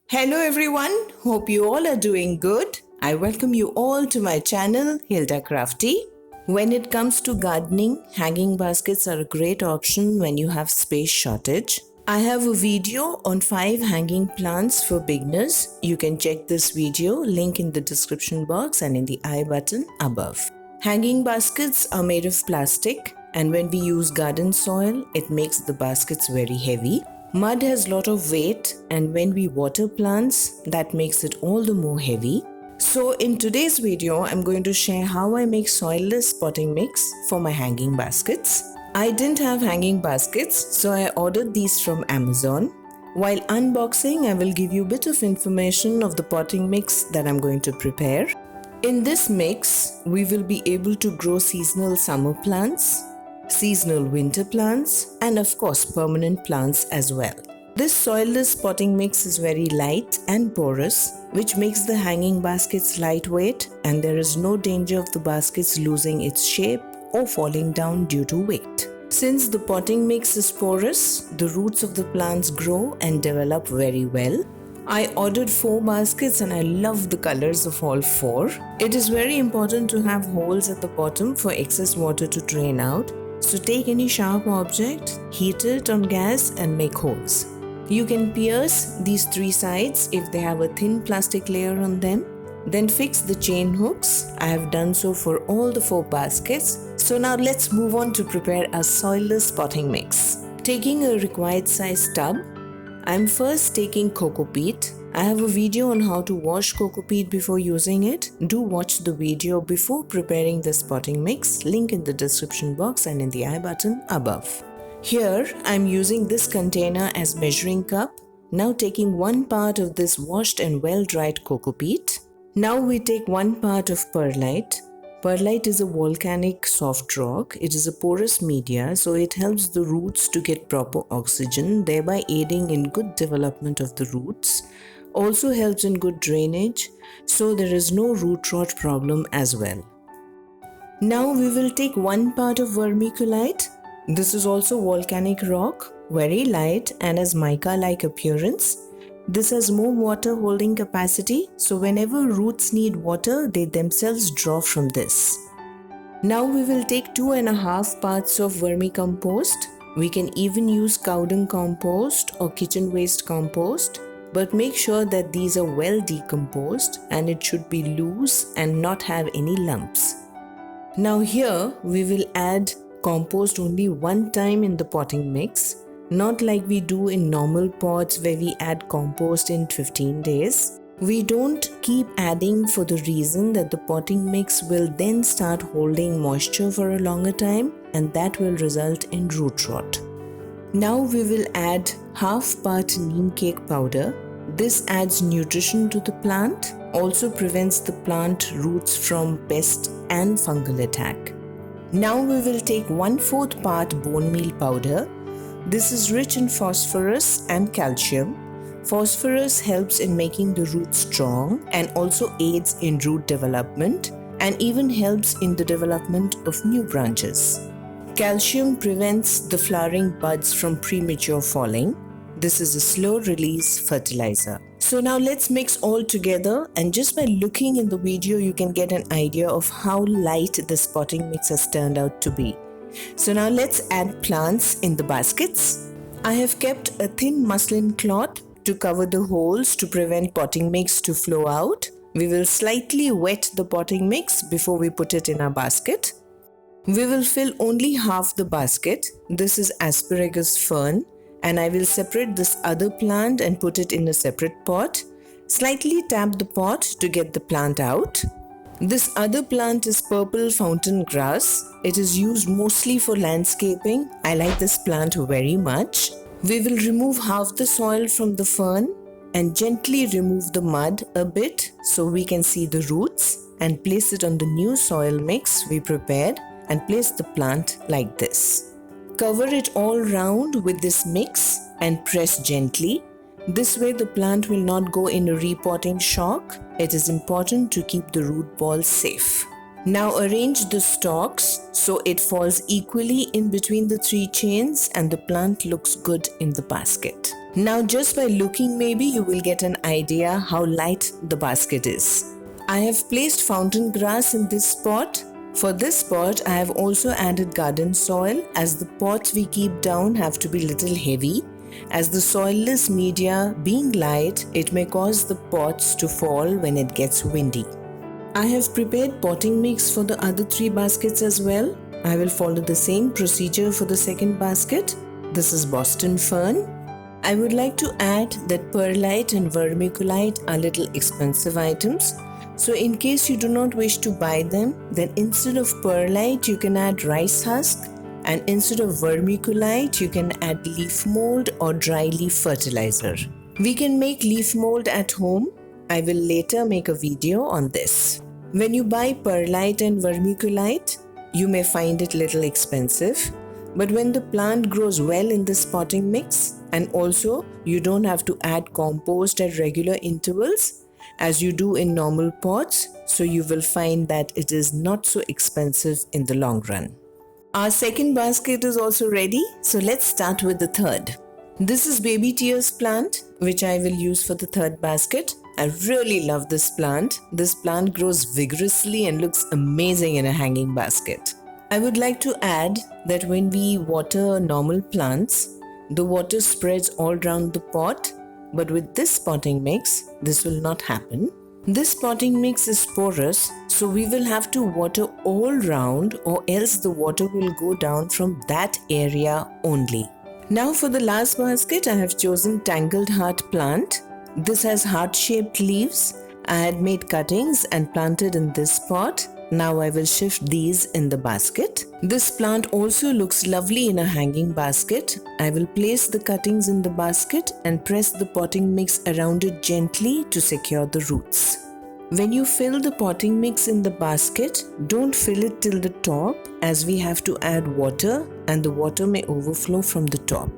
Hello everyone, hope you all are doing good. I welcome you all to my channel Hilda Crafty. When it comes to gardening, hanging baskets are a great option when you have space shortage. I have a video on 5 hanging plants for beginners. You can check this video, link in the description box and in the I button above. Hanging baskets are made of plastic, and when we use garden soil, it makes the baskets very heavy. Mud has a lot of weight, and when we water plants, that makes it all the more heavy. So in today's video, I'm going to share how I make soilless potting mix for my hanging baskets. I didn't have hanging baskets, so I ordered these from Amazon. While unboxing, I will give you a bit of information of the potting mix that I'm going to prepare. In this mix, we will be able to grow seasonal summer plants, seasonal winter plants, and of course permanent plants as well. This soilless potting mix is very light and porous, which makes the hanging baskets lightweight, and there is no danger of the baskets losing its shape or falling down due to weight. Since the potting mix is porous, the roots of the plants grow and develop very well. I ordered 4 baskets and I love the colors of all 4. It is very important to have holes at the bottom for excess water to drain out. So take any sharp object, heat it on gas and make holes. You can pierce these 3 sides if they have a thin plastic layer on them. Then fix the chain hooks. I have done so for all the 4 baskets. So now let's move on to prepare a soilless potting mix. Taking a required size tub, I'm first taking coco peat. I have a video on how to wash coco peat before using it. Do watch the video before preparing this potting mix, link in the description box and in the I button above. Here I'm using this container as measuring cup. Now taking 1 part of this washed and well dried coco peat. Now we take 1 part of perlite. Perlite is a volcanic soft rock. It is a porous media, so it helps the roots to get proper oxygen, thereby aiding in good development of the roots. Also helps in good drainage, so there is no root rot problem as well. Now we will take 1 part of vermiculite. This is also volcanic rock, very light and has mica-like appearance. This has more water holding capacity, so whenever roots need water, they themselves draw from this. Now we will take 2.5 parts of vermicompost. We can even use cow dung compost or kitchen waste compost, but make sure that these are well decomposed and it should be loose and not have any lumps. Now here we will add compost only 1 time in the potting mix. Not like we do in normal pots where we add compost in 15 days. We don't keep adding for the reason that the potting mix will then start holding moisture for a longer time, and that will result in root rot. Now we will add half part neem cake powder. This adds nutrition to the plant, also prevents the plant roots from pest and fungal attack. Now we will take 1/4 part bone meal powder. This is rich in phosphorus and calcium. Phosphorus helps in making the roots strong and also aids in root development and even helps in the development of new branches. Calcium prevents the flowering buds from premature falling. This is a slow release fertilizer. So now let's mix all together, and just by looking in the video you can get an idea of how light this potting mix has turned out to be. So now let's add plants in the baskets. I have kept a thin muslin cloth to cover the holes to prevent potting mix to flow out. We will slightly wet the potting mix before we put it in our basket. We will fill only half the basket. This is asparagus fern, and I will separate this other plant and put it in a separate pot. Slightly tap the pot to get the plant out. This other plant is purple fountain grass. It is used mostly for landscaping. I like this plant very much. We will remove half the soil from the fern and gently remove the mud a bit so we can see the roots, and place it on the new soil mix we prepared and place the plant like this. Cover it all round with this mix and press gently. This way the plant will not go in a repotting shock. It is important to keep the root balls safe. Now arrange the stalks so it falls equally in between the 3 chains and the plant looks good in the basket. Now just by looking, maybe you will get an idea how light the basket is. I have placed fountain grass in this pot. For this pot, I have also added garden soil, as the pots we keep down have to be little heavy. As the soilless media being light, it may cause the pots to fall when it gets windy. I have prepared potting mix for the other 3 baskets as well. I will follow the same procedure for the second basket. This is Boston fern. I would like to add that perlite and vermiculite are little expensive items. So in case you do not wish to buy them, then instead of perlite you can add rice husk, and instead of vermiculite you can add leaf mold or dry leaf fertilizer. We can make leaf mold at home. I will later make a video on this. When you buy perlite and vermiculite, you may find it little expensive. But when the plant grows well in this potting mix, and also you don't have to add compost at regular intervals as you do in normal pots, so you will find that it is not so expensive in the long run. Our second basket is also ready, so let's start with the third. This is baby tears plant, which I will use for the third basket. I really love this plant. This plant grows vigorously and looks amazing in a hanging basket. I would like to add that when we water normal plants, the water spreads all around the pot, but with this potting mix, this will not happen. This potting mix is porous, so we will have to water all round, or else the water will go down from that area only. Now for the last basket, I have chosen tangled heart plant. This has heart-shaped leaves. I had made cuttings and planted in this pot. Now I will shift these in the basket. This plant also looks lovely in a hanging basket. I will place the cuttings in the basket and press the potting mix around it gently to secure the roots. When you fill the potting mix in the basket, don't fill it till the top, as we have to add water and the water may overflow from the top.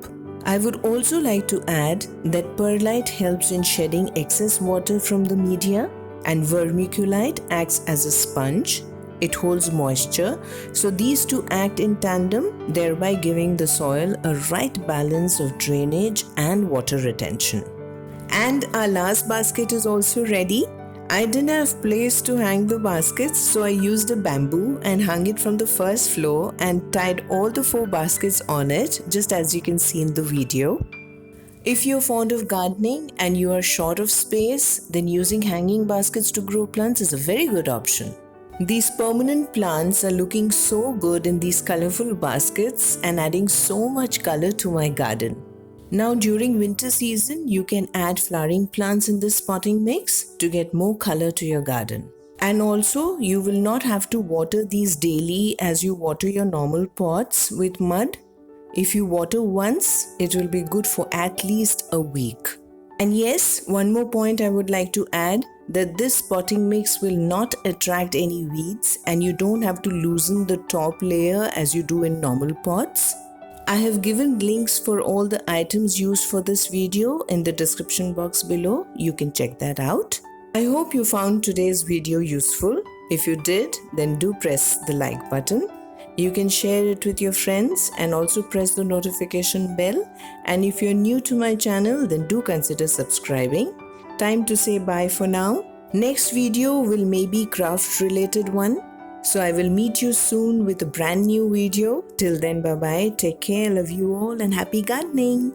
I would also like to add that perlite helps in shedding excess water from the media, and vermiculite acts as a sponge. It holds moisture, so these two act in tandem, thereby giving the soil a right balance of drainage and water retention. And our last basket is also ready. I didn't have place to hang the baskets, so I used a bamboo and hung it from the first floor and tied all the 4 baskets on it, just as you can see in the video. If you're fond of gardening and you are short of space, then using hanging baskets to grow plants is a very good option. These permanent plants are looking so good in these colorful baskets and adding so much color to my garden. Now during winter season, you can add flowering plants in this potting mix to get more color to your garden. And also, you will not have to water these daily as you water your normal pots with mud. If you water once, it will be good for at least a week. And yes, one more point I would like to add, that this potting mix will not attract any weeds and you don't have to loosen the top layer as you do in normal pots. I have given links for all the items used for this video in the description box below. You can check that out. I hope you found today's video useful. If you did, then do press the like button. You can share it with your friends and also press the notification bell. And if you're new to my channel, then do consider subscribing. Time to say bye for now. Next video will maybe craft related one. So I will meet you soon with a brand new video. Till then, bye bye. Take care. Love you all and happy gardening.